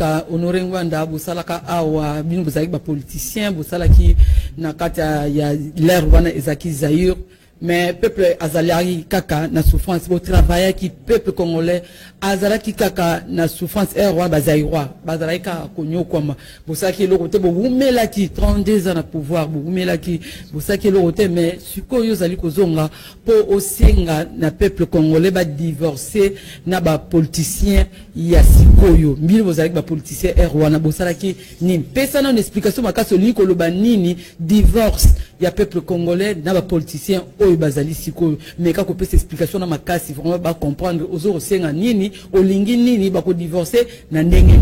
bosalaka Honoré Ngwanda bosalaka awa bino bozali ba politicien bosalaki na kata ya l'air wana ezaki Zaïre. Mais peuple azalaki kaka na souffrance bo travailler qui peuple congolais azalaki kaka na souffrance roi bazairwa bazalaki ka konyo kwama bosaki lo côté bo umela ki 32 ans na pouvoir bo umela ki bosaki lo côté mais sikoyo zali kozonga po osenga na peuple congolais ba divorcer na ba politicien ya sikoyo mbili bozalaki ba politicien roi na bosalaki ni pesa na une explication makaso liko loba nini divorce ya peuple congolais na ba politicien bazali siko mais kako pesa explication na makasi vraiment ba comprendre ozo senga nini olingi nini ba ko divorcer na ndenge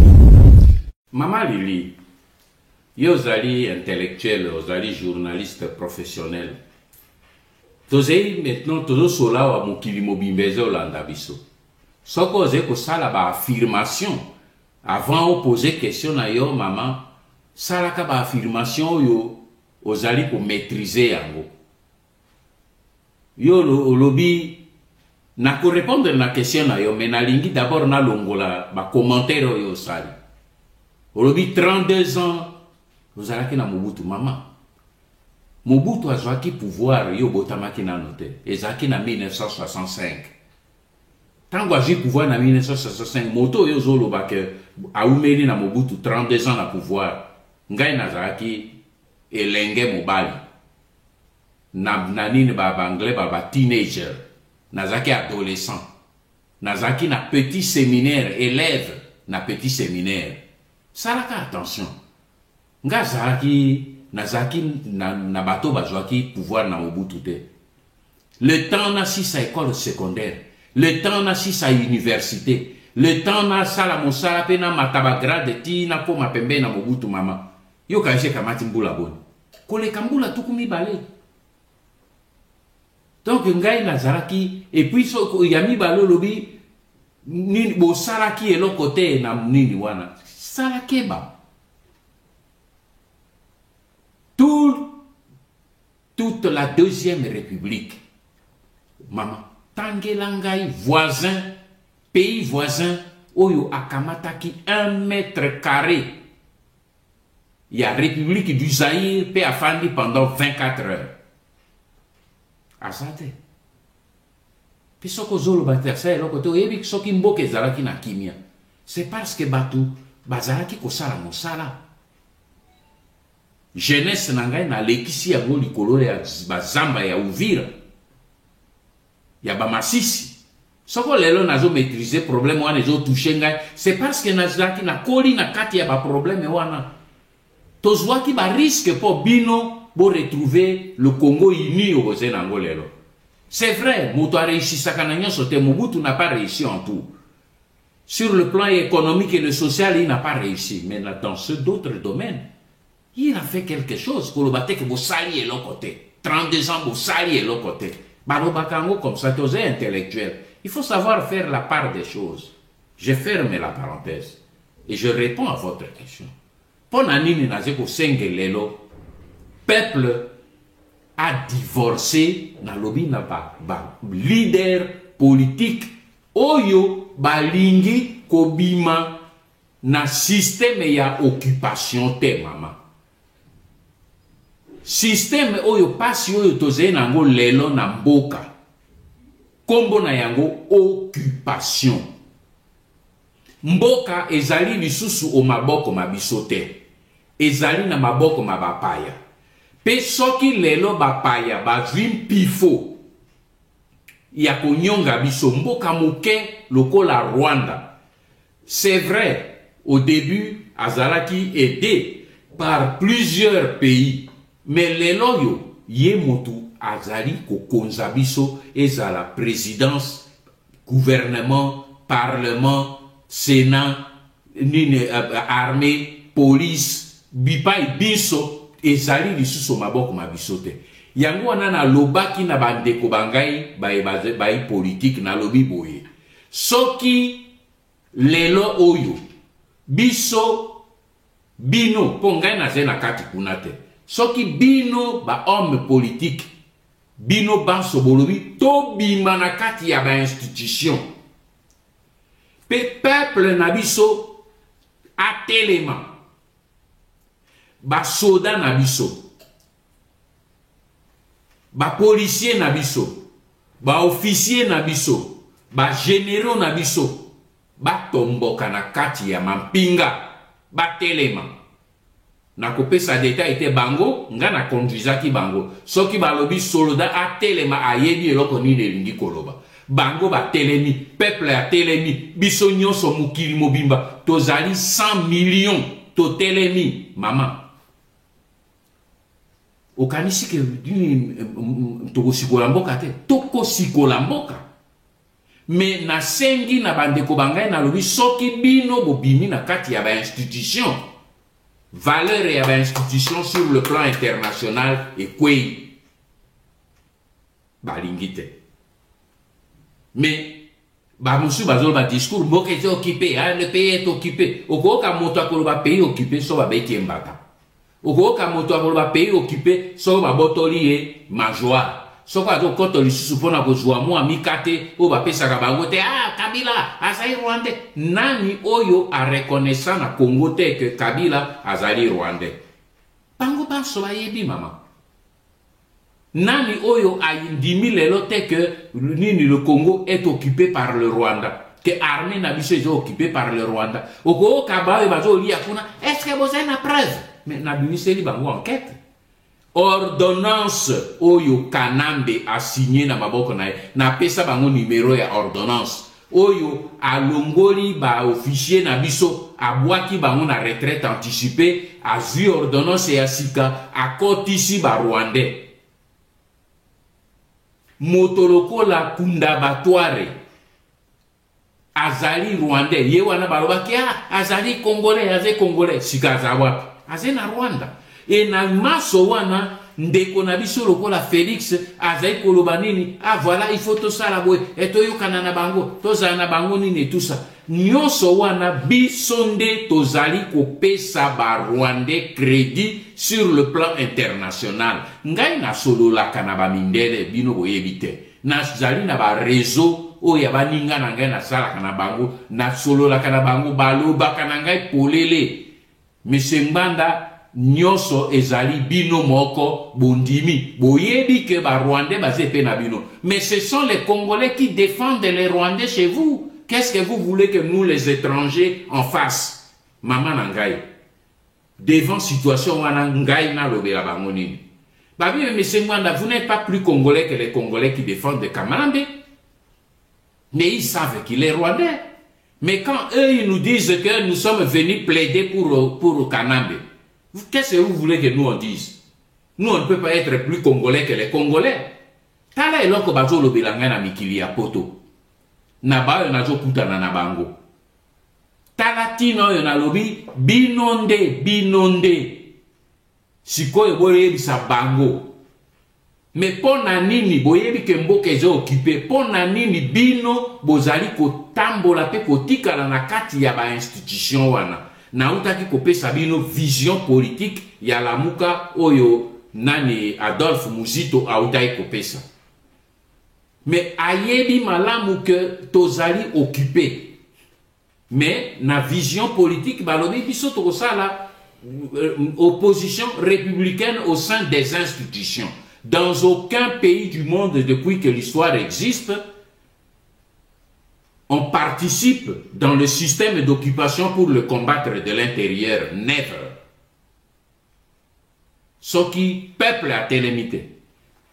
Mama Lili yo zali intellectuel ozali journaliste professionnel tozei maintenant tozo sola wa mokili mobimbezo olanda biso soko oze ko sala ba affirmation avant de poser question na yo mama salaka ba affirmation yo ozali ko maîtriser yango yo lobby na ko répondre na question na yo mais na lingi d'abord na longola ba commentaire yo sali lobby 32 ans vous allez na Mobutu mama Mobutu azwaki pouvoir yo botamaki na note ezaki na 1965 tango azwi pouvoir na 1965 moto yo zoloba ke aumeli na Mobutu 32 ans na pouvoir ngai nazaki elenge mobali na nini ba anglais ba teenager nazaki adolescent nazaki na petit séminaire élève na petit séminaire salaka attention ngazaki nazaki na bato bazwaki pouvoir na Mobutu te le temps na si sa école secondaire le temps na si sa université le temps na sala mosala pe na mataba grade ti na po mapembe na Mobutu mama yo kaishe kamati mbula boni koleka mbula tukumi bale. Donc ngai nazaraki et puis so yami balo lobi ni bo saraki et l'autre côté na nini wana sarakeba toute la deuxième république maman tangelangai voisin pays voisin oyo akamataki 1 mètre carré. Il y a République du Zaïre peut afandi pendant 24 heures. Asante. Puis ce que zolo batersa et l'autre côté, ce qui mboke zalaki na kimia. C'est parce que batu bazalaki kosala mosala. Jeunesse nangai na lekisi ya ngoli kolore ya bazamba ya Uvira. Ya ba Masisi. Ce que lelo nazo maîtriser problème wana zo toucher ngai, c'est parce que nazaki na koli na kati ya ba problème wana. Tozwa ki ba risque pour bino pour retrouver le Congo uni au Zenangolelo. C'est vrai, Moto a réussi sa canagnon sote Mobutu n'a pas réussi en tout. Sur le plan économique et le social, il n'a pas réussi. Mais dans ceux d'autres domaines, il a fait quelque chose pour le battre que vous saliez l'autre côté. 32 ans, vous saliez l'autre côté. Barobakango comme ça, tu es intellectuel. Il faut savoir faire la part des choses. Je ferme la parenthèse et je réponds à votre question. Ponanini nazeko sengelelo peuple a divorcé na lobi na ba leader politique oyo balingi kobima na système ya occupation te mama système oyo pasi oyo toze nango lelo na mboka kombo na yango occupation mboka ezali lisusu o maboko mabiso te ezali na maboko mabapaya pe soki lelo bapaya bazwi mpifo ya konyonga biso mboka moke lokola Rwanda. C'est vrai, au début azalaki aidé par plusieurs pays mais lelo yo ye motu azali kokonza biso ezala présidence gouvernement parlement Sénat, armée, police, bipai biso, ezali lisusu maboko mabisote. Yango wana na lobaki na bandeko bangai bai politique na lobi boye. Soki lelo oyo biso bino pongai na zena kati kunate. Soki bino ba homme politique bino banso bolobi to bima na kati ya ba institution. Pe peuple na biso atelema ba soda na biso ba policier na biso ba officier na biso ba généraux na biso ba tomboka na kati ya mampinga ba telema na kopesa deta ete bango nga na conduisaki bango soki balobi soldat atelema ayebi eloko nini elingi koloba bango ba telemi peuple a telemi biso nyonso mokili mobimba tozali 100 millions to telemi mama okanisi ke tokosikola mboka te tokosikola mboka me nasengi na bandeko bangai nalobi soki bino bobimi na kati ya ba institution valeur ya ba institution sur le plan international ekwei balingi te mais bamosu bazoloba discours mboka ete occupé le pays est occupé okoyoka moto akoloba pays occupé so babeti ye mbata okoyoka moto akoloba pays occupé so babotoli ye majoire soko azokota lisusu mpona kozwa mwa mikate oyo bapesaka bango te Kabila azali rwandais nani oyo arekonnaissant na Congo te ke Kabila azali rwandais bango banso bayebi mama nani oyo ayindimi lelo te que nini le Congo est occupé par le Rwanda que armée na biso est occupé par le Rwanda okoyoka baoyo bazolia kuna est-ce que bozali na preuve mais na bimiseli bango enquête ordonnance oyo Kanambe a signé na maboko na ye na pesa bango numéro ya ordonnance oyo alongoli ba officier na biso abwaki bango na retraite anticipée azwi ordonnance ya sika akotisi ba rwandais motolokola kundabatware azali rwandais ye wana balobaki azali congolais aze congolais sika azawapi aze na Rwanda e na maso wana ndeko na biso lokola Félix azali koloba nini voilà il faut tosala boye etoyokana na bango tozala na bango nini tout ça nyonso wana biso nde tozali kopesa ba rwandais crédit sur le plan international ngai nasololaka na bamindele bino boyebi te nazali na ba réseau oyo ya baninga na ngai nasalaka na bango nasololaka na bango balobaka na ngai polele Monsieur Mbanda nyonso ezali bino moko bondimi boyebi ke ba rwandais bazepe na bino mais ce sont les Congolais qui défendent les Rwandais chez vous. Qu'est-ce que vous voulez que nous les étrangers en fassent maman nangai devant situation wana ngai na lobela bango nini babi Monsieur Mwanda vous n'êtes pas plus Congolais que les Congolais qui défendent Kamambe mais ils savent qu'il est Rwandais mais quand eux ils nous disent que nous sommes venus plaider pour Kanambe, qu'est-ce que vous voulez que nous on dise? Nous, on ne peut pas être plus Congolais que les Congolais. Tala eloko bazo lobelanga na mikili ya poto. Na bayo nazo kutana na bango. Tala tino yo na lobi binonde. Sikoyo boye bisa bango. Mais pona nini boyebi ke mboka ezo occupé pona nini bino bozali kotambola pe kotikala na kati ya ba institution wana. Na utaki kopesa bino vision politique ya lamuka oyo nani Adolphe Muzito autaki kopesa. Mais ayebi malamu que tozali occupé. Mais na vision politique balobi biso tokosala opposition républicaine au sein des institutions. Dans aucun pays du monde depuis que l'histoire existe, on participe dans le système d'occupation pour le combattre de l'intérieur. Never. Ce qui peuple a télémité,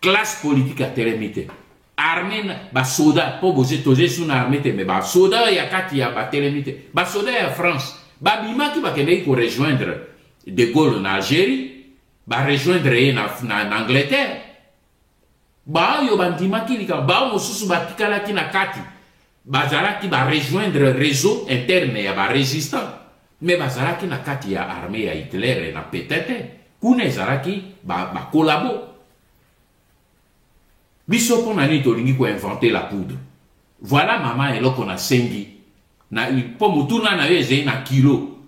classe politique a télémité, armée, ba soda, pas besoin de sur l'armée, mais ba soda ya kati ya ba télémité, ba soda ya France, ba bima qui va kene pour rejoindre De Gaulle en Algérie, ba rejoindre en Angleterre, ba yo bandima ki lika, ba mosusu ba tikala ki na kati. Bazalaki ba rejoindre réseau interne ya ba résistant mais bazalaki na kati ya armée ya Hitler na petete kuna ezalaki ba collabo biso pona ni tolingi ko inventer la poudre voilà maman eloko na sengi na po mutuna na yeze na kilo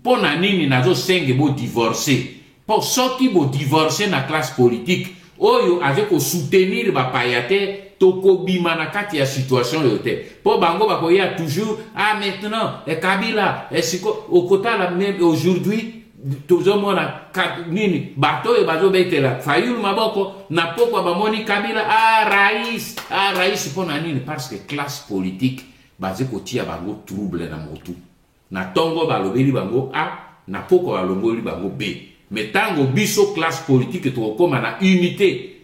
pona nini nazo sengi bo divorcer pour soki bo divorcer na classe politique oyo avec ko soutenir ba payate tokobima na kati ya situation yote. Po bango bakoya toujours ah maintenant et Kabila et siko okota la même aujourd'hui toujours mona nini bato e bazo betela fayulu maboko na pokwa bamoni Kabila rais pona nini parce que classe politique basé kotia bango trouble na motu na tongo balobeli bango a na pokwa balongoli bango b mais tango biso classe politique to koma na unité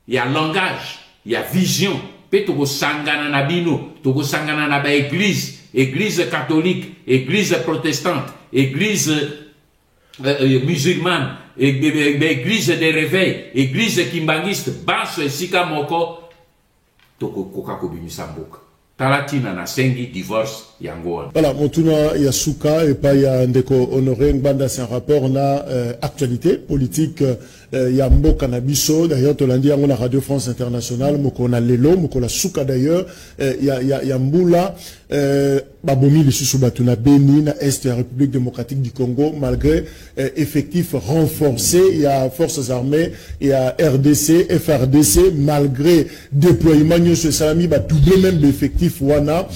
ya langage ya vision pe to sangana na bino to sangana na ba église catholique église protestante église musulmane église de réveil église kimbangiste baso esika moko to koka ko bimisa mboka talatina na sengi divorce yango. Voilà, Montuna Yasuka et pas ya ndeko honoré Ngbanda, c'est un rapport na actualité politique ya mboka na biso. D'ailleurs to landi yango na Radio France Internationale moko na lelo moko la suka d'ailleurs ya mbula babomi lisusu batuna Beni na est ya République démocratique du Congo malgré effectifs renforcés ya forces armées et ya RDC FRDC malgré déploiement nyonso salami ba double même d'effectifs wana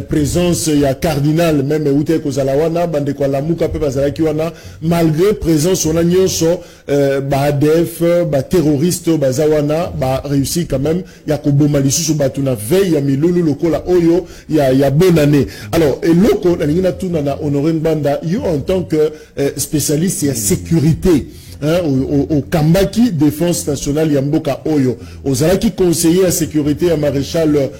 présence ya cardinal même ute kozala wana bande kwa lamuka pe bazalaki wana malgré présence wana nyonso ba ADF ba terroriste bazawana ba réussi quand même ya koboma lisusu batuna veille ya milulu lokola oyo ya bonne année. Alors et loko na ngina tuna na Honoré Ngbanda yo en tant que spécialiste ya sécurité au Kambaki défense nationale Yamboka Oyo ozalaki conseiller à sécurité à maréchal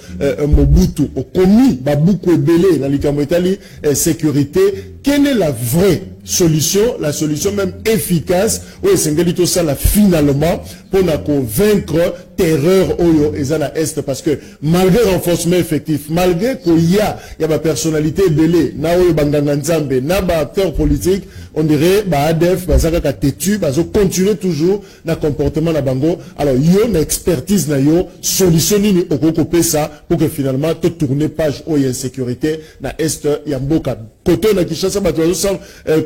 Mobutu au commis Baboukou Ebele dans likambo etali sécurité. Quelle est la vraie solution, la solution même efficace où Sengelito Sala finalement pour vaincre terreur Oyo et Zana Est parce que malgré renforcement effectif, malgré qu'il y a ma personnalité belé, na Oyo Banganga Nzambe, na ba acteur politique, on dirait ba ADF, ba Zaka Tetu, ba zo continuer toujours na comportement na bango. Alors yo na expertise na yo solution ni okoko pesa pour que finalement te tourner page Oyo insécurité na Est Yamboka. Koto na Kishasa ba ko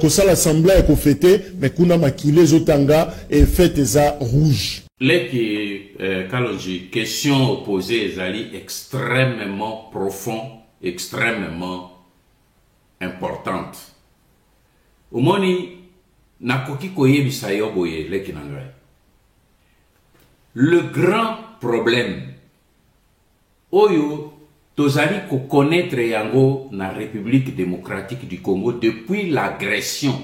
ça l'assemblée ko fêter mais kuna makile zotanga et fête za rouge. Les Kalonji, question posée Zali extrêmement profond, extrêmement importante. Au moni nakoki koye bisayo boye leki nangai. Le grand problème oyo tozali ko connaître yango na République démocratique du Congo depuis l'agression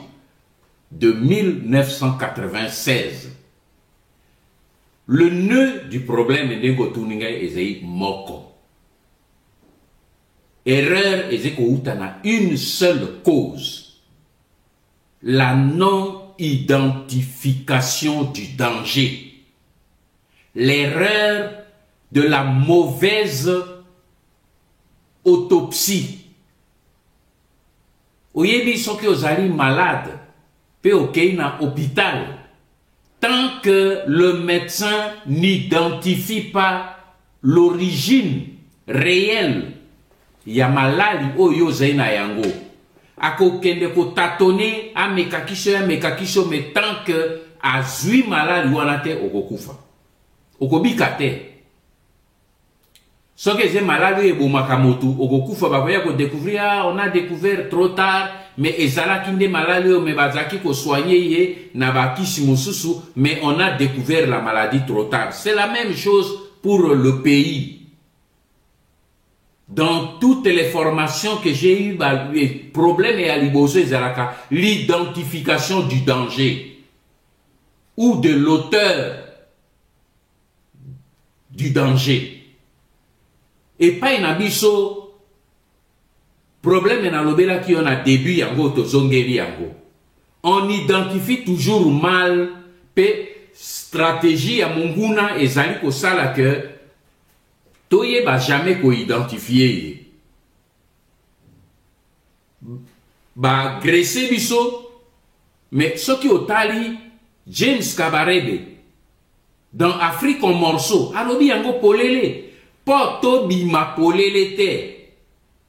de 1996. Le nœud du problème est que moko. Erreur est que na une seule cause. La non-identification du danger. L'erreur de la mauvaise autopsie. Oyebi soki ozali malade, pe okei na hôpital. Tant que le médecin n'identifie pas l'origine réelle, ya malali oyo zeina yango. Ako kende ko tatone a mekakisho mais tant que azui malali wanate okokufa. Okobika te. Ce que j'ai malade et bomakamotu, okokufa bakoya ko découvrir, on a découvert trop tard, mais ezala kinde malade mais bazaki ko soigner ye na bakisi mosusu, mais on a découvert la maladie trop tard. C'est la même chose pour le pays. Dans toutes les formations que j'ai eues, le problème est à l'identification du danger ou de l'auteur du danger. Et pas un abisso problème na lobela qui on a début yango to zongeri yango. On identifie toujours mal pe stratégie à monguna et zali ko sala que toye ba jamais ko identifier. Ba agresser biso mais ce qui otali James Kabarebe dans Afrique en morceaux alobi yango polele Poto bima polele te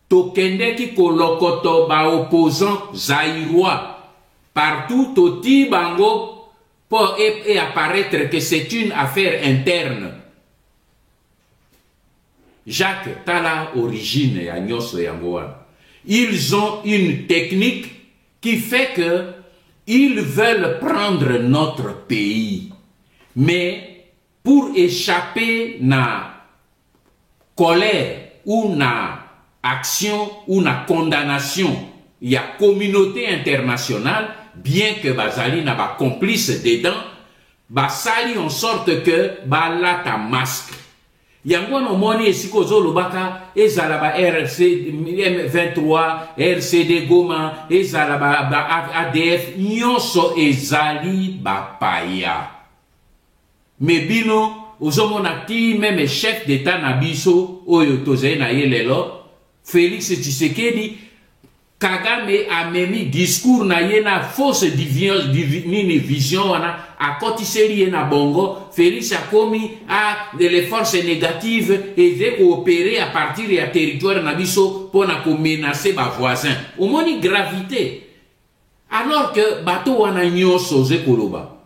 to kende ki kolokoto ba opposant zaïrois partout toti bango pour et apparaître que c'est une affaire interne. Jacques Tala origine ya nyoso yango wana. Ils ont une technique qui fait que ils veulent prendre notre pays. Mais pour échapper na colère ou na action ou na condamnation, il y a communauté internationale, bien que bazali na ba complice dedans, basali en sorte que bala ta masque. Yango no moni esiko zolo baka ezala ba RC M23, RCD Goma, ezala ba ADF nyonso ezali ba paya. Mais bino ozomona ti même chef d'état na biso oyo tozali na ye lelo Félix Tshisekedi Kagame a memi discours na ye na fausse vision wana a kotiseli ye na bongo. Félix a commis à les forces négatives et de coopérer à partir du territoire na biso pour na menacer ba voisins. Au moni gravité. Alors que bateau wana nyoso zekoloba.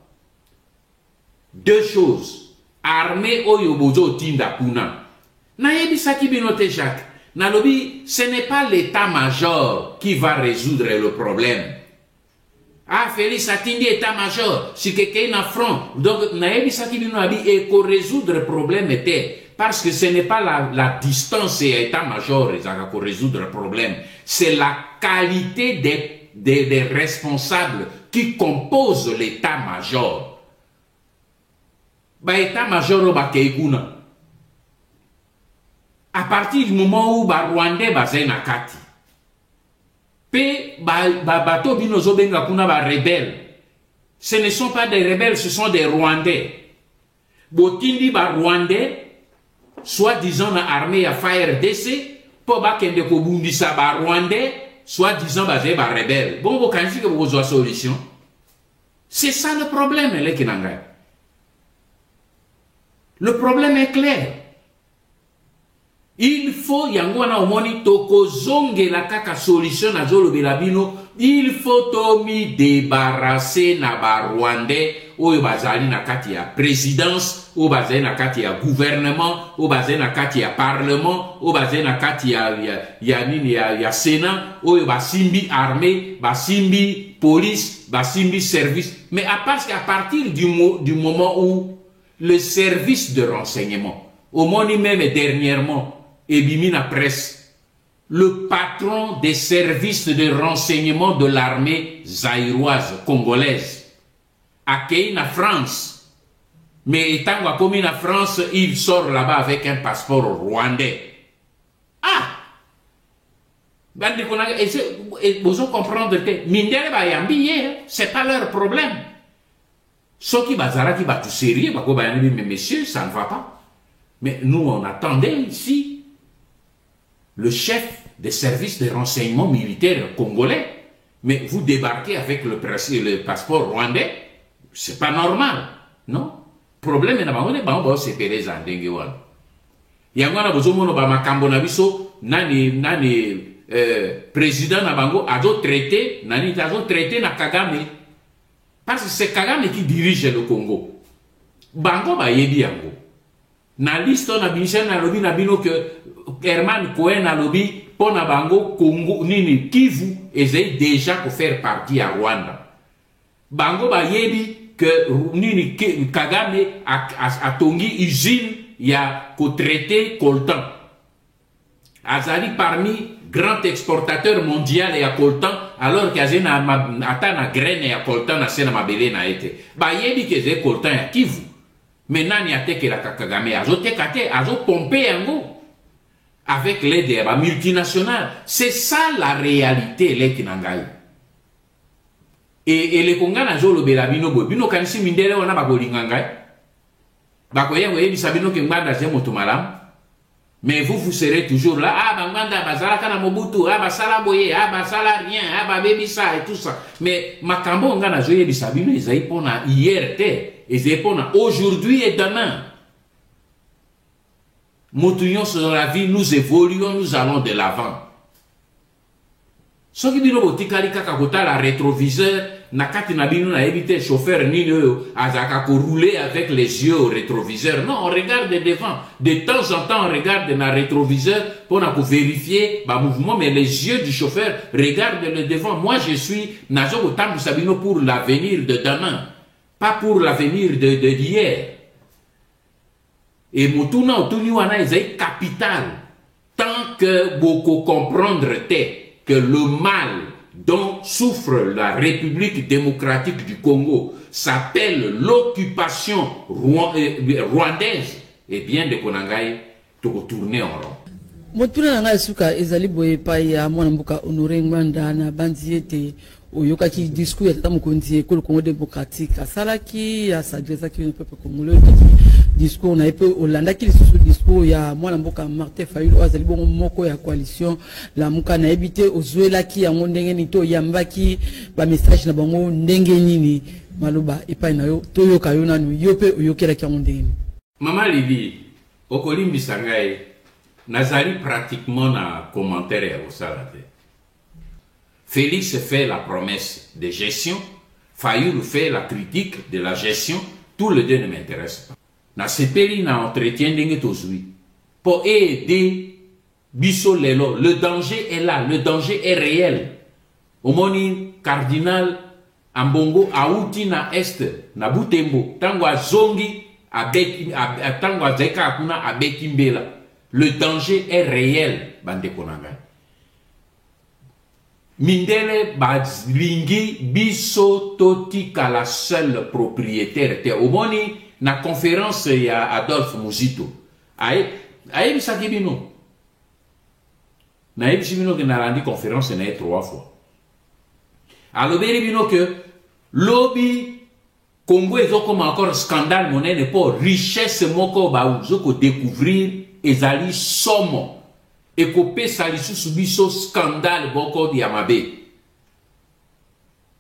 Deux choses. Armée oyo bozo tinda kuna. Na yebisaki binote Jacques. Nalobi, ce n'est pas l'état-major qui va résoudre le problème. Ah, Félix Atindi état-major, si quelqu'un est en front, donc naebi sakibino abi et pour résoudre le problème était parce que ce n'est pas la distance et état-major pour résoudre le problème, c'est la qualité des responsables qui composent l'état-major. Ba état-major ba keikuna. À partir du moment où ba Rwandais bazé na kati, pe bato binozo benga kuna ba rebelles, ce ne sont pas des rebelles, ce sont des Rwandais. Botindi ba Rwandais, soi-disant na armée ya FARDC, po ba kende ko bundisa ba Rwandais, soi-disant bazé ba rebelles. Bon, vous kanji que vous avez solution. C'est ça le problème, les Kinanga. Le problème est clair. Il faut yangwana omoni toko zonge la kaka solution na zolo belabino. Il faut tomi débarrasser na ba Rwandais oyo bazali na kati ya présidence, oyo bazali na kati ya gouvernement, oyo bazali na kati ya parlement, oyo bazali na kati ya sénat, oyo basimbi armée, basimbi police, basimbi service. Mais parce qu'à partir du moment où le service de renseignement, au moni même dernièrement, et Bimina Presse, le patron des services de renseignement de l'armée zaïroise congolaise, accueilli en France. Mais étant commis en France, il sort là-bas avec un passeport rwandais. Ah! Vous comprendre que Mindele Bayambi, c'est pas leur problème. Ce qui bazara qui va tout sérieux, mais messieurs, ça ne va pas. Mais nous, on attendait ici le chef des services de renseignement militaire congolais. Mais vous débarquez avec le passeport rwandais, c'est pas normal, non? Problème est que c'est Pérez en Denguewan. Yangwana bozomono ba makambo na biso nani président na bango azo traité na Kagame parce que c'est Kagame qui dirige le Congo. Bango ba yebi yango. Na liste na binisha na lobi na bino que Herman Cohen na lobi pona bango Congo nini Kivu essaye déjà pour faire partie à Rwanda. Bango ba yebi que nini Kagame a tongi usine ya ko traité coltan. Azali parmi grands exportateurs mondiaux ya coltan alors qu'azena atana graine ya coltan na sena mabele na été. Ba yebi que ze coltan ya Kivu. Maintenant, il y a que la Kagame, azo pompé yango avec l'aide de la multinationale. C'est ça la réalité, les Kinangai. Et les Kongana zo lo belabino bo bino kanisi mindele wana bagolingangai. Bakoye ngoye bisabino ke nganda ze motumalam. Mais vous serez toujours là, ah banganda bazala kana Mobutu, ah basala boye, ah basala rien, ah ba bebisa et tout ça. Mais makambo ngana zo ye bisabino ezai pona hier te. Et c'est pour aujourd'hui et demain. Moutouillons sur la vie, nous évoluons, nous allons de l'avant. Ce qui dit le botikali kakakota la rétroviseur, nakati nabino na éviter chauffeur ni azaka ko rouler avec les yeux au rétroviseur. Non, on regarde devant. De temps en temps, on regarde dans le rétroviseur pour vérifier le mouvement, mais les yeux du chauffeur regardent le devant. Moi, je suis nazo otambu sabino pour l'avenir de demain, pas pour l'avenir de d'hier. Et motuna otuni wana est capital tant que beaucoup comprendre que le mal dont souffre la République démocratique du Congo s'appelle l'occupation rwandaise, et bien de Konangai to tourner en rond. Motuna nanga suka ezali boye pa ya mwana mbuka Honoré Ngwanda na bandi ete oyoka ki discours ya tata mokonzi ekolo Congo démocratique asalaki ya s'adressa ki peuple congolais discours na epe Olanda ki lisusu discours ya mwana mboka Martin Fayulu azali bongo moko ya coalition la muka na ebite ozwela ki yango ndenge ni to yambaki ba message na bango ndenge nini maloba epai na yo to yoka yo nanu yo pe oyokela ki yango ndenge ni Mama Lili okolimbi sangai nazali pratiquement na commentaire ya osalate. Félix fait la promesse de gestion, Fayulu fait la critique de la gestion, tous les deux ne m'intéressent pas. Na sepeli na entretien ndenge tozui. Pour aider biso lelo, le danger est là, le danger est réel. Omoni cardinal Ambongo auti na est na Butembo, tango azongi abeki tango azeka akuna abeki mbela. Le danger est réel, bande konanga. Mindele bazlingi biso totika la seule propriétaire te omoni na conférence ya Adolphe Muzito. Aye bisaki bino. Na ebisi bino que na randi conférence na 3 fois. Aloberi bino que lobby Congo ezokoma encore scandale monene pour richesse moko ba uzoko découvrir ezali somo ekope salisusu biso scandale boko di Yamabe.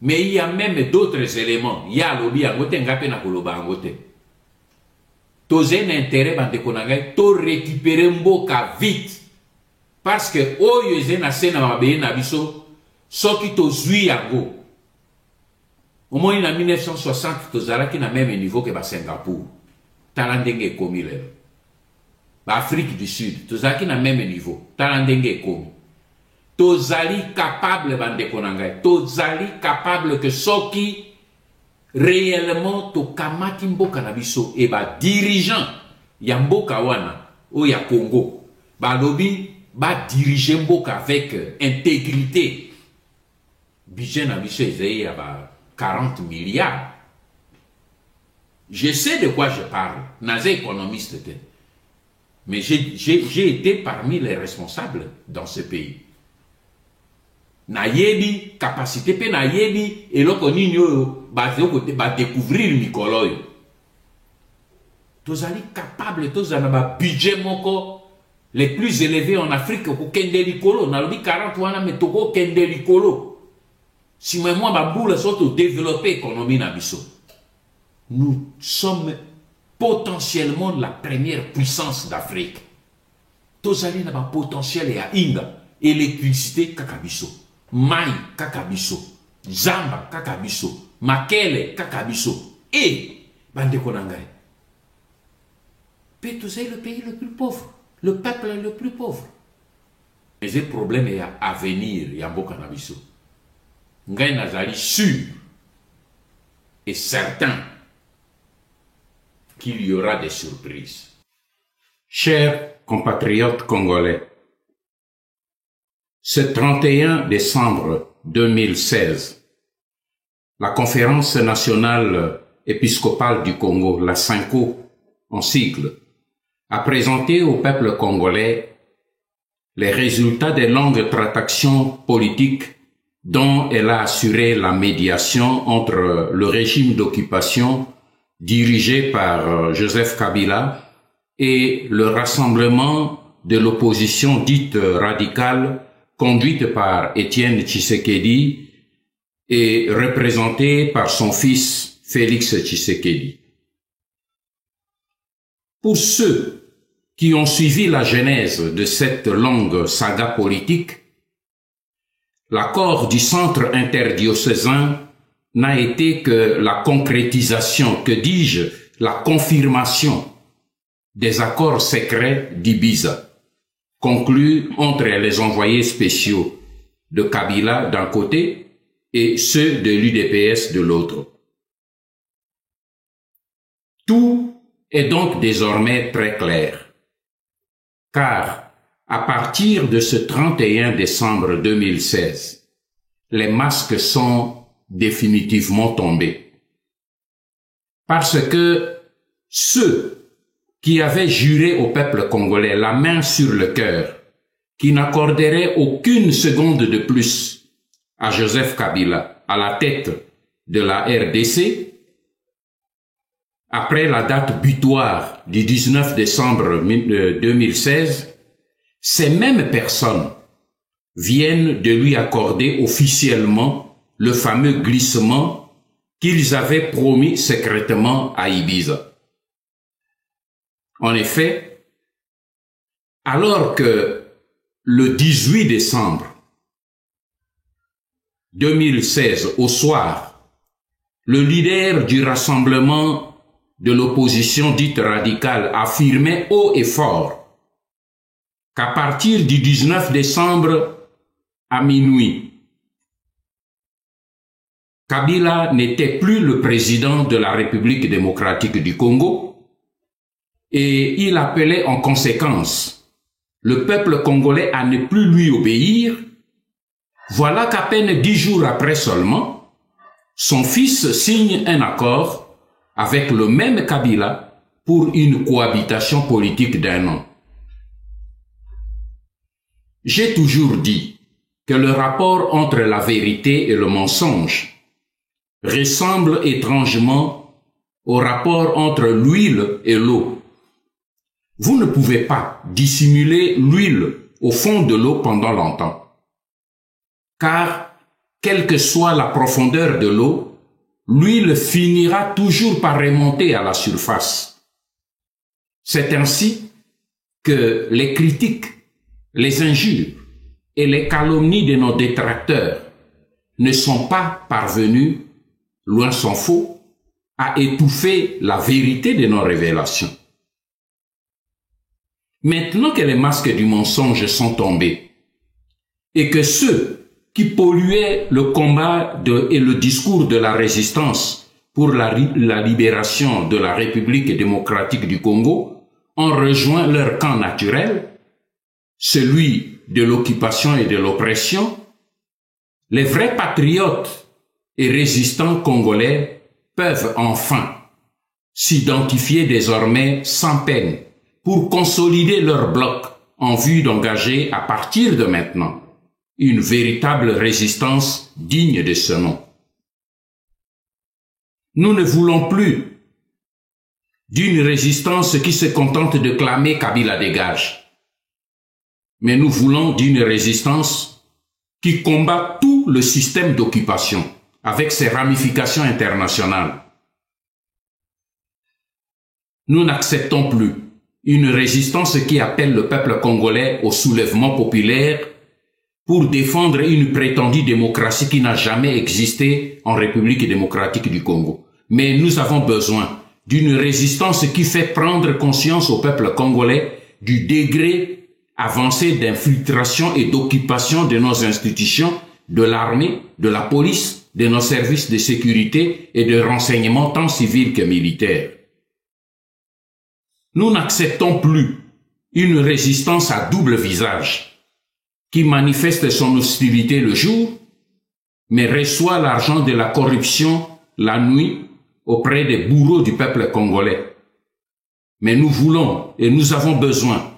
Mais il y a même d'autres éléments. Il y a lobby angote ngape na koloba angote. Tozen intérêt bande konanga to récupérer mboka vite. Parce que oyo ezena sena mabe na biso soki to zui yango. Au moins en 1960 tozalaki na même niveau que ba Singapour. Talandenge komi lelo. Afrique du Sud, tozalaki na même niveau. Talandenge komi. Tozali capable bande konanga. Tozali capable que soki réellement to kamati mboka na biso et ba dirigeant ya mboka wana o ya Congo. Ba lobby ba diriger mboka avec intégrité. Budget na biso ezei ya ba 40 milliards. Je sais de quoi je parle. Naze économiste. Mais j'ai été parmi les responsables dans ce pays. Nayebi, capacité pe nayebi, et l'on va découvrir Mikoloy. Tous allez capables, tous allez avoir budget moko les plus élevés en Afrique au Kendelikolo. Nalobi 40 wana mais toko Kendelikolo. Si moi ma boule sont développer économie nabiso. Nous sommes potentiellement la première puissance d'Afrique. Tous allez na ba potentiel et à Inga, électricité kakabiso, mai kakabiso, zamba kakabiso, makele kakabiso et bande konangai. Puis tous allez le pays le plus pauvre, le peuple le plus pauvre. Mais le problème est à venir, yambo kanabiso. Ngai nazali sûr et certain qu'il y aura des surprises. Chers compatriotes congolais, ce 31 décembre 2016, la Conférence nationale épiscopale du Congo, la CENCO en sigle, a présenté au peuple congolais les résultats des longues tractations politiques dont elle a assuré la médiation entre le régime d'occupation dirigé par Joseph Kabila et le rassemblement de l'opposition dite radicale conduite par Étienne Tshisekedi et représentée par son fils Félix Tshisekedi. Pour ceux qui ont suivi la genèse de cette longue saga politique, l'accord du centre interdiocésain n'a été que la concrétisation, que dis-je, la confirmation des accords secrets d'Ibiza, conclus entre les envoyés spéciaux de Kabila d'un côté et ceux de l'UDPS de l'autre. Tout est donc désormais très clair, car à partir de ce 31 décembre 2016, les masques sont définitivement tombés. Parce que ceux qui avaient juré au peuple congolais la main sur le cœur, qui n'accorderaient aucune seconde de plus à Joseph Kabila à la tête de la RDC, après la date butoir du 19 décembre 2016, ces mêmes personnes viennent de lui accorder officiellement le fameux glissement qu'ils avaient promis secrètement à Ibiza. En effet, alors que le 18 décembre 2016 au soir, le leader du rassemblement de l'opposition dite radicale affirmait haut et fort qu'à partir du 19 décembre à minuit, Kabila n'était plus le président de la République démocratique du Congo et il appelait en conséquence le peuple congolais à ne plus lui obéir. Voilà qu'à peine 10 jours après seulement, son fils signe un accord avec le même Kabila pour une cohabitation politique d'1 an. J'ai toujours dit que le rapport entre la vérité et le mensonge ressemble étrangement au rapport entre l'huile et l'eau. Vous ne pouvez pas dissimuler l'huile au fond de l'eau pendant longtemps, car quelle que soit la profondeur de l'eau, l'huile finira toujours par remonter à la surface. C'est ainsi que les critiques, les injures et les calomnies de nos détracteurs ne sont pas parvenus, loin s'en faut, à étouffer la vérité de nos révélations. Maintenant que les masques du mensonge sont tombés et que ceux qui polluaient le combat et le discours de la résistance pour la libération de la République démocratique du Congo ont rejoint leur camp naturel, celui de l'occupation et de l'oppression, les vrais patriotes et résistants congolais peuvent enfin s'identifier désormais sans peine pour consolider leur bloc en vue d'engager à partir de maintenant une véritable résistance digne de ce nom. Nous ne voulons plus d'une résistance qui se contente de clamer Kabila dégage, mais nous voulons d'une résistance qui combat tout le système d'occupation avec ses ramifications internationales. Nous n'acceptons plus une résistance qui appelle le peuple congolais au soulèvement populaire pour défendre une prétendue démocratie qui n'a jamais existé en République démocratique du Congo. Mais nous avons besoin d'une résistance qui fait prendre conscience au peuple congolais du degré avancé d'infiltration et d'occupation de nos institutions, de l'armée, de la police, de nos services de sécurité et de renseignement tant civils que militaires. Nous n'acceptons plus une résistance à double visage qui manifeste son hostilité le jour, mais reçoit l'argent de la corruption la nuit auprès des bourreaux du peuple congolais. Mais nous voulons et nous avons besoin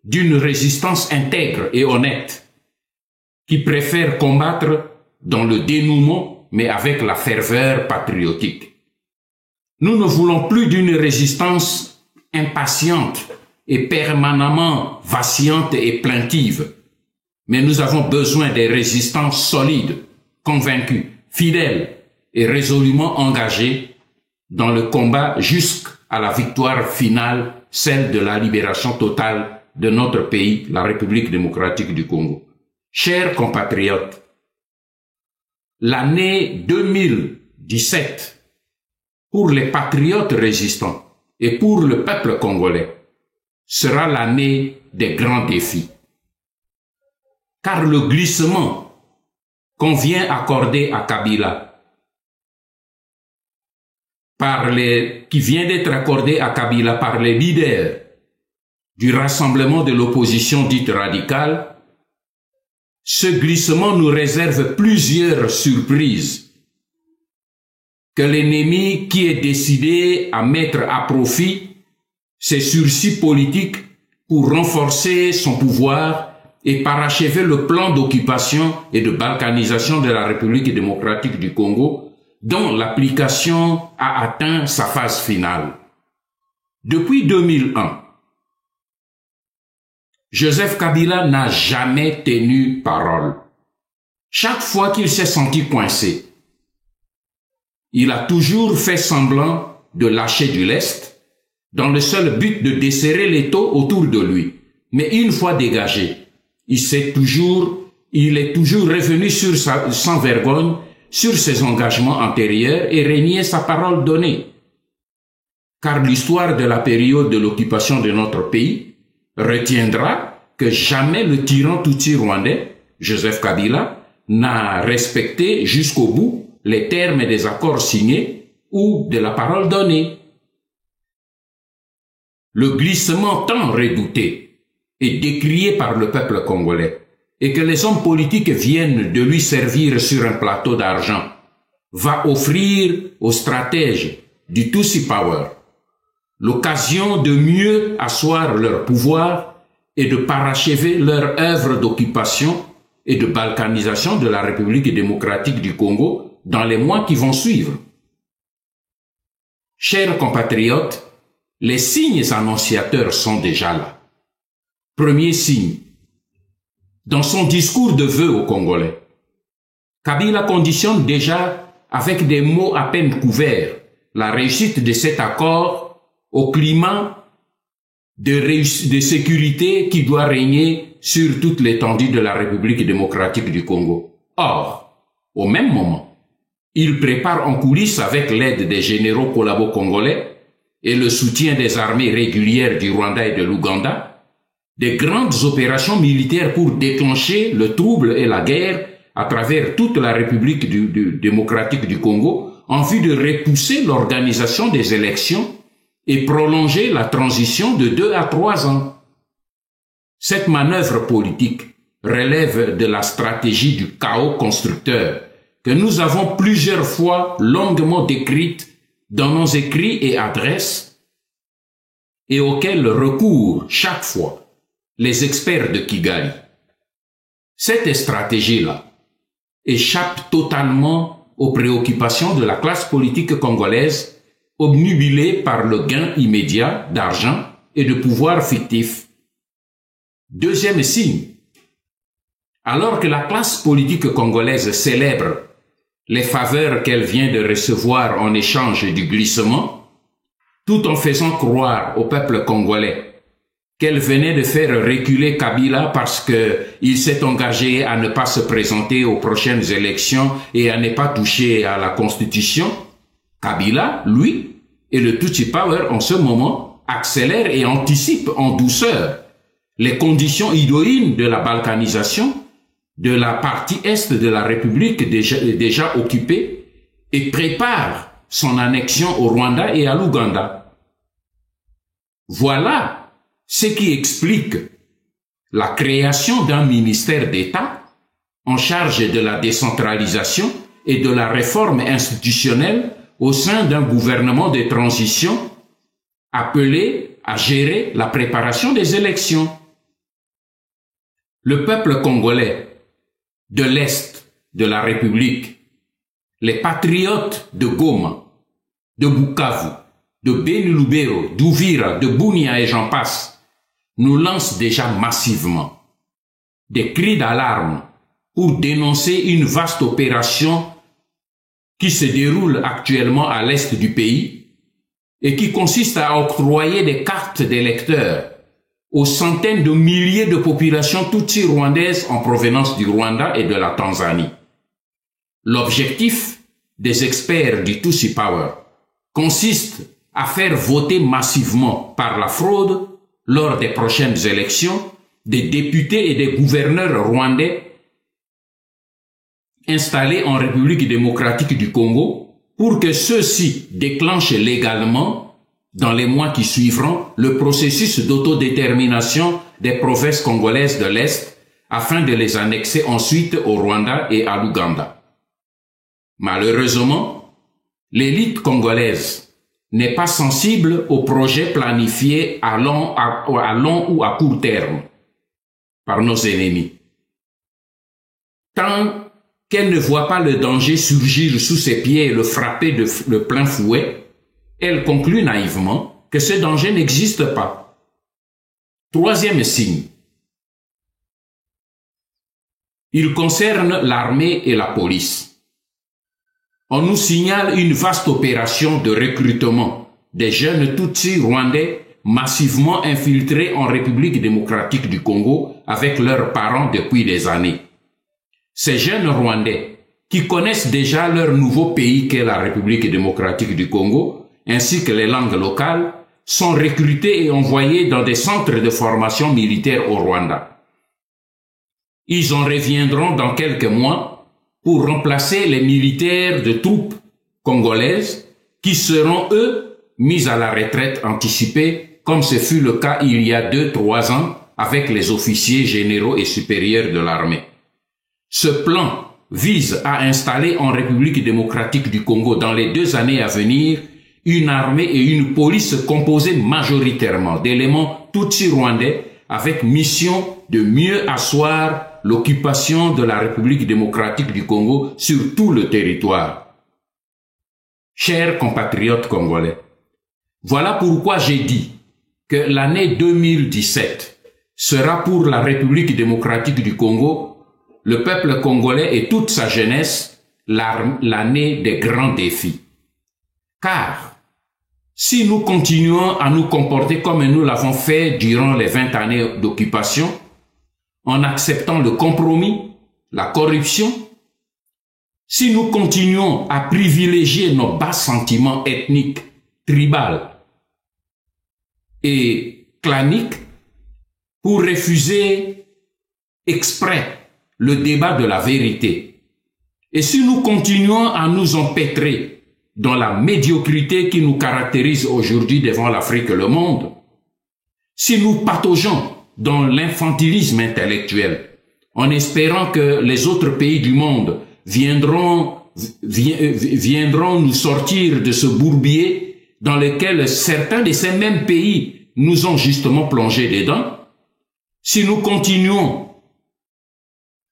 d'une résistance intègre et honnête qui préfère combattre dans le dénouement mais avec la ferveur patriotique. Nous ne voulons plus d'une résistance impatiente et permanemment vacillante et plaintive, mais nous avons besoin des résistants solides, convaincus, fidèles et résolument engagés dans le combat jusqu'à la victoire finale, celle de la libération totale de notre pays, la République démocratique du Congo. Chers compatriotes, l'année 2017 pour les patriotes résistants et pour le peuple congolais sera l'année des grands défis. Car le glissement qu'on vient accorder à Kabila, qui vient d'être accordé à Kabila par les leaders du rassemblement de l'opposition dite radicale, ce glissement nous réserve plusieurs surprises que l'ennemi qui est décidé à mettre à profit ses sursis politiques pour renforcer son pouvoir et parachever le plan d'occupation et de balkanisation de la République démocratique du Congo, dont l'application a atteint sa phase finale. Depuis 2001, Joseph Kabila n'a jamais tenu parole. Chaque fois qu'il s'est senti coincé, il a toujours fait semblant de lâcher du lest dans le seul but de desserrer l'étau autour de lui. Mais une fois dégagé, il est toujours revenu sans vergogne sur ses engagements antérieurs et renié sa parole donnée. Car l'histoire de la période de l'occupation de notre pays retiendra que jamais le tyran Tutsi rwandais, Joseph Kabila, n'a respecté jusqu'au bout les termes des accords signés ou de la parole donnée. Le glissement tant redouté et décrié par le peuple congolais et que les hommes politiques viennent de lui servir sur un plateau d'argent va offrir aux stratèges du Tutsi Power l'occasion de mieux asseoir leur pouvoir et de parachever leur œuvre d'occupation et de balkanisation de la République démocratique du Congo dans les mois qui vont suivre. Chers compatriotes, les signes annonciateurs sont déjà là. Premier signe. Dans son discours de vœux aux Congolais, Kabila conditionne déjà avec des mots à peine couverts la réussite de cet accord au climat de sécurité qui doit régner sur toute l'étendue de la République démocratique du Congo. Or, au même moment, il prépare en coulisses avec l'aide des généraux collabos congolais et le soutien des armées régulières du Rwanda et de l'Ouganda, des grandes opérations militaires pour déclencher le trouble et la guerre à travers toute la République démocratique du Congo en vue de repousser l'organisation des élections et prolonger la transition de 2 à 3 ans. Cette manœuvre politique relève de la stratégie du chaos constructeur que nous avons plusieurs fois longuement décrite dans nos écrits et adresses et auxquels recourent chaque fois les experts de Kigali. Cette stratégie-là échappe totalement aux préoccupations de la classe politique congolaise obnubilée par le gain immédiat d'argent et de pouvoir fictif. Deuxième signe, alors que la classe politique congolaise célèbre les faveurs qu'elle vient de recevoir en échange du glissement, tout en faisant croire au peuple congolais qu'elle venait de faire reculer Kabila parce qu'il s'est engagé à ne pas se présenter aux prochaines élections et à ne pas toucher à la Constitution, Kabila, lui, et le Tutsi Power en ce moment accélèrent et anticipent en douceur les conditions idoines de la balkanisation de la partie est de la République déjà occupée et prépare son annexion au Rwanda et à l'Ouganda. Voilà ce qui explique la création d'un ministère d'État en charge de la décentralisation et de la réforme institutionnelle au sein d'un gouvernement de transition appelé à gérer la préparation des élections. Le peuple congolais de l'Est de la République, les patriotes de Goma, de Bukavu, de Beni-Lubero, d'Uvira, de Bunia et j'en passe, nous lancent déjà massivement des cris d'alarme pour dénoncer une vaste opération qui se déroule actuellement à l'est du pays et qui consiste à octroyer des cartes d'électeurs aux centaines de milliers de populations tutsi rwandaises en provenance du Rwanda et de la Tanzanie. L'objectif des experts du Tutsi Power consiste à faire voter massivement par la fraude lors des prochaines élections des députés et des gouverneurs rwandais installés en République démocratique du Congo pour que ceux-ci déclenchent légalement, dans les mois qui suivront, le processus d'autodétermination des provinces congolaises de l'Est afin de les annexer ensuite au Rwanda et à l'Ouganda. Malheureusement, l'élite congolaise n'est pas sensible aux projets planifiés à long ou à court terme par nos ennemis. Tant qu'elle ne voit pas le danger surgir sous ses pieds et le frapper de plein fouet, elle conclut naïvement que ce danger n'existe pas. Troisième signe. Il concerne l'armée et la police. On nous signale une vaste opération de recrutement des jeunes Tutsis rwandais massivement infiltrés en République démocratique du Congo avec leurs parents depuis des années. Ces jeunes Rwandais, qui connaissent déjà leur nouveau pays qu'est la République démocratique du Congo, ainsi que les langues locales, sont recrutés et envoyés dans des centres de formation militaire au Rwanda. Ils en reviendront dans quelques mois pour remplacer les militaires de troupes congolaises qui seront, eux, mis à la retraite anticipée, comme ce fut le cas il y a 2-3 ans avec les officiers généraux et supérieurs de l'armée. Ce plan vise à installer en République démocratique du Congo dans les 2 années à venir une armée et une police composées majoritairement d'éléments Tutsi rwandais avec mission de mieux asseoir l'occupation de la République démocratique du Congo sur tout le territoire. Chers compatriotes congolais, voilà pourquoi j'ai dit que l'année 2017 sera pour la République démocratique du Congo, le peuple congolais et toute sa jeunesse, l'année des grands défis. Car, si nous continuons à nous comporter comme nous l'avons fait durant les 20 années d'occupation, en acceptant le compromis, la corruption, si nous continuons à privilégier nos bas sentiments ethniques, tribaux et claniques pour refuser exprès le débat de la vérité, et si nous continuons à nous empêtrer dans la médiocrité qui nous caractérise aujourd'hui devant l'Afrique et le monde, si nous pataugeons dans l'infantilisme intellectuel, en espérant que les autres pays du monde viendront nous sortir de ce bourbier dans lequel certains de ces mêmes pays nous ont justement plongé dedans, si nous continuons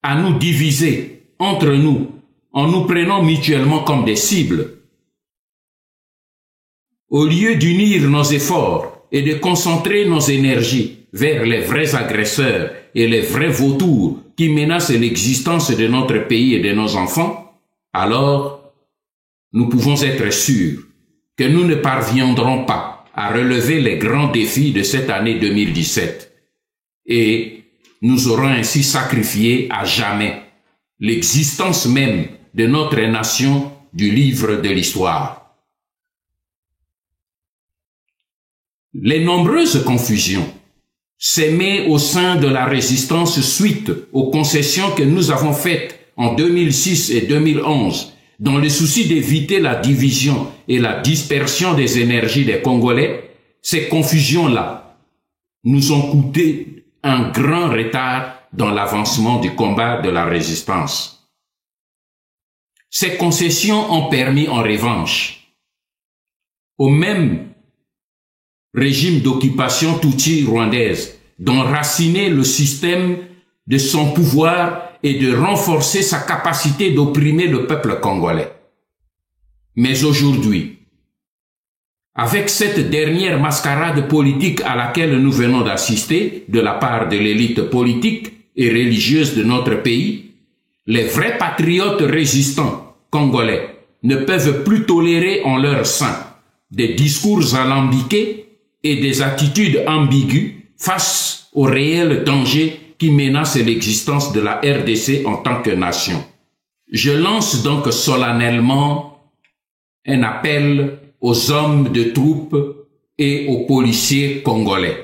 à nous diviser entre nous en nous prenant mutuellement comme des cibles, au lieu d'unir nos efforts et de concentrer nos énergies vers les vrais agresseurs et les vrais vautours qui menacent l'existence de notre pays et de nos enfants, alors nous pouvons être sûrs que nous ne parviendrons pas à relever les grands défis de cette année 2017 et nous aurons ainsi sacrifié à jamais l'existence même de notre nation du livre de l'histoire. Les nombreuses confusions s'aimaient au sein de la résistance suite aux concessions que nous avons faites en 2006 et 2011 dans le souci d'éviter la division et la dispersion des énergies des Congolais. Ces confusions-là nous ont coûté un grand retard dans l'avancement du combat de la résistance. Ces concessions ont permis en revanche au même régime d'occupation Tutsi rwandaise d'enraciner le système de son pouvoir et de renforcer sa capacité d'opprimer le peuple congolais. Mais aujourd'hui, avec cette dernière mascarade politique à laquelle nous venons d'assister de la part de l'élite politique et religieuse de notre pays, les vrais patriotes résistants congolais ne peuvent plus tolérer en leur sein des discours alambiqués et des attitudes ambiguës face au réel danger qui menace l'existence de la RDC en tant que nation. Je lance donc solennellement un appel aux hommes de troupes et aux policiers congolais,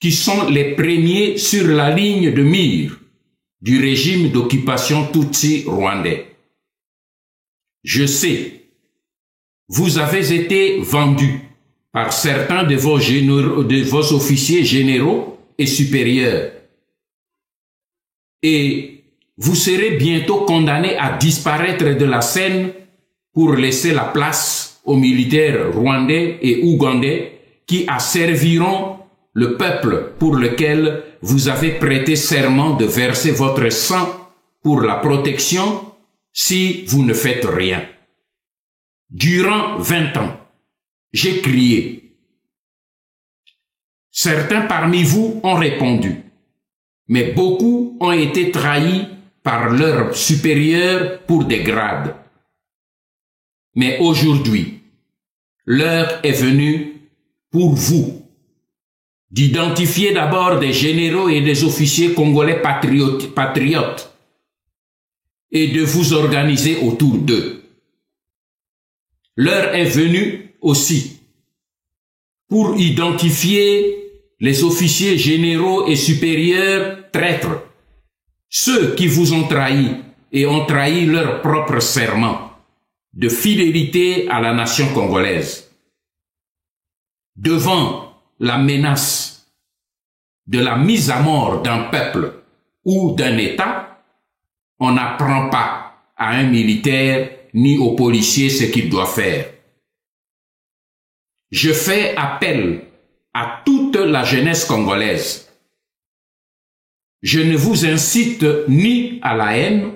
qui sont les premiers sur la ligne de mire du régime d'occupation Tutsi rwandais. Je sais, vous avez été vendus par certains de vos officiers généraux et supérieurs, et vous serez bientôt condamnés à disparaître de la scène pour laisser la place aux militaires rwandais et ougandais qui asserviront le peuple pour lequel vous avez prêté serment de verser votre sang pour la protection si vous ne faites rien. Durant 20 ans, j'ai crié. Certains parmi vous ont répondu, mais beaucoup ont été trahis par leurs supérieurs pour des grades. Mais aujourd'hui, l'heure est venue pour vous d'identifier d'abord des généraux et des officiers congolais patriotes et de vous organiser autour d'eux. L'heure est venue aussi pour identifier les officiers généraux et supérieurs traîtres, ceux qui vous ont trahi et ont trahi leur propre serment de fidélité à la nation congolaise. Devant la menace de la mise à mort d'un peuple ou d'un État, on n'apprend pas à un militaire ni au policier ce qu'il doit faire. Je fais appel à toute la jeunesse congolaise. Je ne vous incite ni à la haine,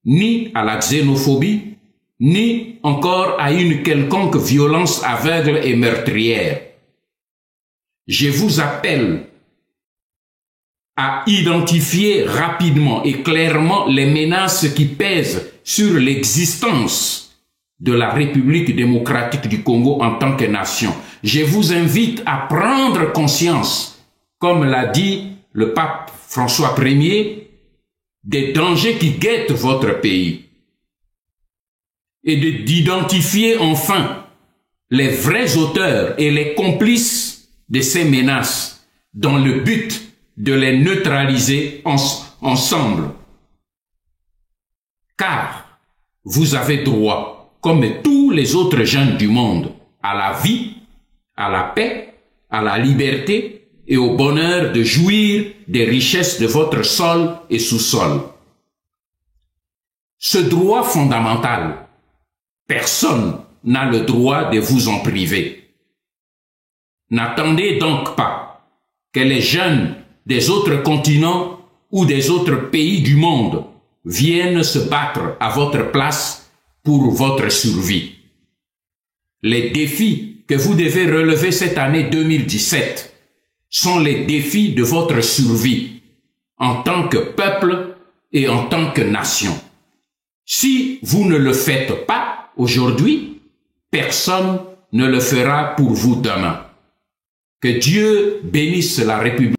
ni à la xénophobie, ni encore à une quelconque violence aveugle et meurtrière. Je vous appelle à identifier rapidement et clairement les menaces qui pèsent sur l'existence de la République démocratique du Congo en tant que nation. Je vous invite à prendre conscience, comme l'a dit le pape François Ier, des dangers qui guettent votre pays et d'identifier enfin les vrais auteurs et les complices de ces menaces dans le but de les neutraliser ensemble. Car vous avez droit, comme tous les autres jeunes du monde, à la vie, à la paix, à la liberté et au bonheur de jouir des richesses de votre sol et sous-sol. Ce droit fondamental, personne n'a le droit de vous en priver. N'attendez donc pas que les jeunes des autres continents ou des autres pays du monde viennent se battre à votre place pour votre survie. Les défis que vous devez relever cette année 2017 sont les défis de votre survie en tant que peuple et en tant que nation. Si vous ne le faites pas aujourd'hui, personne ne le fera pour vous demain. Que Dieu bénisse la République.